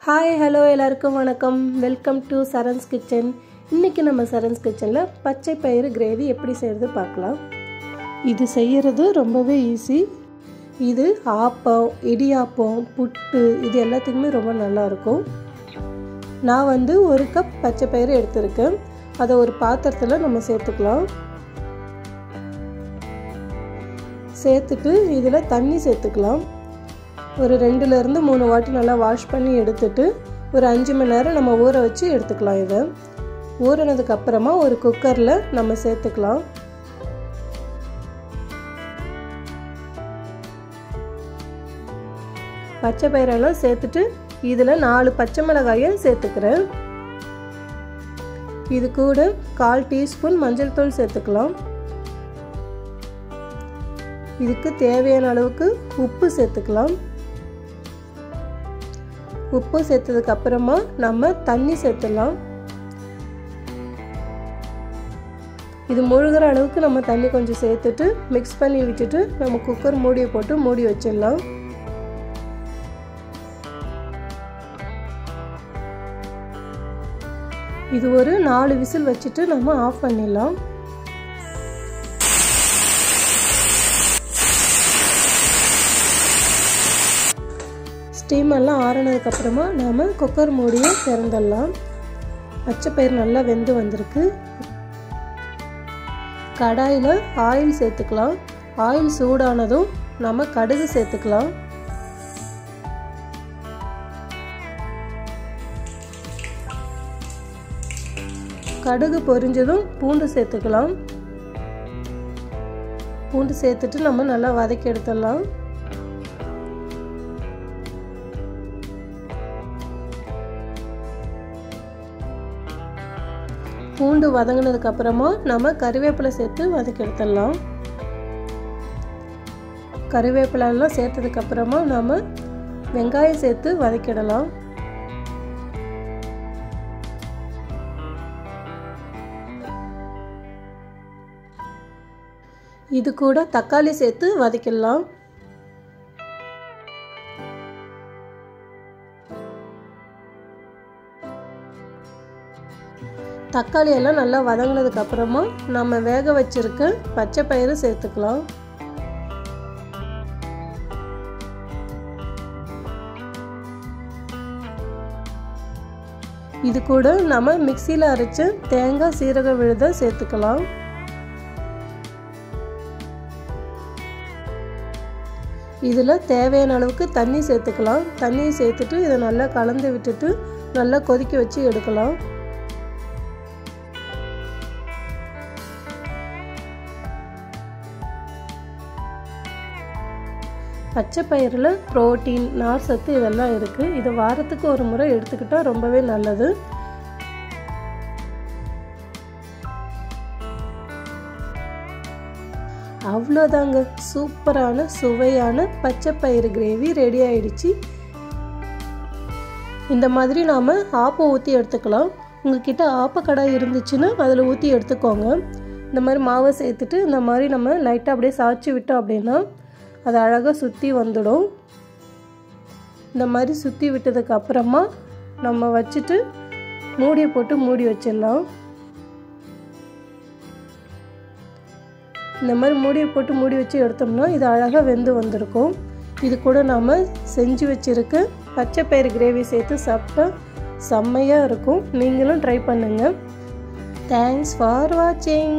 Hi hello எல்லாருக்கும் வணக்கம். Welcome to சரண்ஸ் கிச்சன். இன்றைக்கி நம்ம சரண்ஸ் கிச்சனில் பச்சை பயிறு கிரேவி எப்படி செய்கிறது பார்க்கலாம். இது செய்கிறது ரொம்பவே ஈஸி. இது ஆப்பம், இடியாப்பம், புட்டு இது எல்லாத்துக்குமே ரொம்ப நல்லாயிருக்கும். நான் ஒரு கப் பச்சை பயிறு எடுத்திருக்கேன். அதை ஒரு பாத்திரத்தில் நம்ம சேர்த்துக்கலாம். சேர்த்துட்டு இதில் தண்ணி சேர்த்துக்கலாம். ஒரு 2லேருந்து 3 வாட்டி நல்லா வாஷ் பண்ணி எடுத்துட்டு ஒரு 5 மணி நேரம் நம்ம ஊற வச்சு எடுத்துக்கலாம். இதை ஊறினதுக்கப்புறமா ஒரு குக்கரில் நம்ம சேர்த்துக்கலாம். பச்சை பயிரெல்லாம் சேர்த்துட்டு இதில் 4 பச்சை மிளகாயை சேர்த்துக்கிறேன். இது கூட 1/4 டீஸ்பூன் மஞ்சள் தூள் சேர்த்துக்கலாம். இதுக்கு தேவையான அளவுக்கு உப்பு சேர்த்துக்கலாம். உப்பு சேர்த்ததுக்கு அப்புறமா நம்ம தண்ணி சேர்த்துடலாம். இது முழுகிற அளவுக்கு நம்ம தண்ணி கொஞ்சம் சேர்த்துட்டு மிக்ஸ் பண்ணி விட்டுட்டு நம்ம குக்கர் மூடியை போட்டு மூடி வச்சிடலாம். இது ஒரு 4 விசில் வச்சுட்டு நம்ம ஆஃப் பண்ணிடலாம். ஸ்டீம் எல்லாம் ஆறினதுக்கப்புறமா நாம் குக்கர் மூடியை திறந்துடலாம். பச்சை பயிர் நல்லா வெந்து வந்திருக்கு. கடாயில் ஆயில் சேர்த்துக்கலாம். ஆயில் சூடானதும் நம்ம கடுகு சேர்த்துக்கலாம். கடுகு பொரிஞ்சதும் பூண்டு சேர்த்துக்கலாம். பூண்டு சேர்த்துட்டு நம்ம நல்லா வதக்கி எடுத்துடலாம். பூண்டு வதங்கினதுக்கு அப்புறமா நம்ம கறிவேப்பிலை சேர்த்து வதக்கி எடுத்துடலாம். கறிவேப்பிலை எல்லாம் சேர்த்ததுக்கு அப்புறமா நம்ம வெங்காயம் சேர்த்து வதக்கிடலாம். இது கூட தக்காளி சேர்த்து வதக்கிடலாம். தக்காளி எல்லாம் நல்லா வதங்கினதுக்கு அப்புறமா நம்ம வேக வச்சிருக்க பச்சை பயிறு சேர்த்துக்கலாம். இது கூட நம்ம மிக்சியில் அரைச்ச தேங்காய் சீரக விழுதை சேர்த்துக்கலாம். இதில் தேவையான அளவுக்கு தண்ணி சேர்த்துக்கலாம். தண்ணியை சேர்த்துட்டு இதை நல்லா கலந்து விட்டுட்டு நல்லா கொதிக்க வச்சு எடுக்கலாம். பச்சை பயிரில் புரோட்டீன், நார் சத்து இதெல்லாம் இருக்குது. இது வாரத்துக்கு ஒரு முறை எடுத்துக்கிட்டால் ரொம்பவே நல்லது. அவ்வளோதாங்க, சூப்பரான சுவையான பச்சை பயிறு கிரேவி ரெடி ஆயிடுச்சு. இந்த மாதிரி நாம் ஆப்பம் ஊற்றி எடுத்துக்கலாம். உங்ககிட்ட ஆப்பக்கடாய் இருந்துச்சுன்னா அதில் ஊற்றி எடுத்துக்கோங்க. இந்த மாதிரி மாவை சேர்த்துட்டு இந்த மாதிரி நம்ம லைட்டாக அப்படியே சாய்ச்சி விட்டோம் அப்படின்னா அது அழகாக சுற்றி வந்துடும். இந்த மாதிரி சுற்றி விட்டதுக்கு அப்புறமா நம்ம வச்சுட்டு மூடியை போட்டு மூடி வச்சிடலாம். இந்த மாதிரி மூடியை போட்டு மூடி வச்சு எடுத்தோம்னா இது அழகாக வெந்து வந்திருக்கும். இது கூட நாம் செஞ்சு வச்சுருக்க பச்சை பயிறு கிரேவி சேர்த்து சாப்பிட்டா செம்மையாக இருக்கும். நீங்களும் ட்ரை பண்ணுங்கள். தேங்க்ஸ் ஃபார் வாட்சிங்.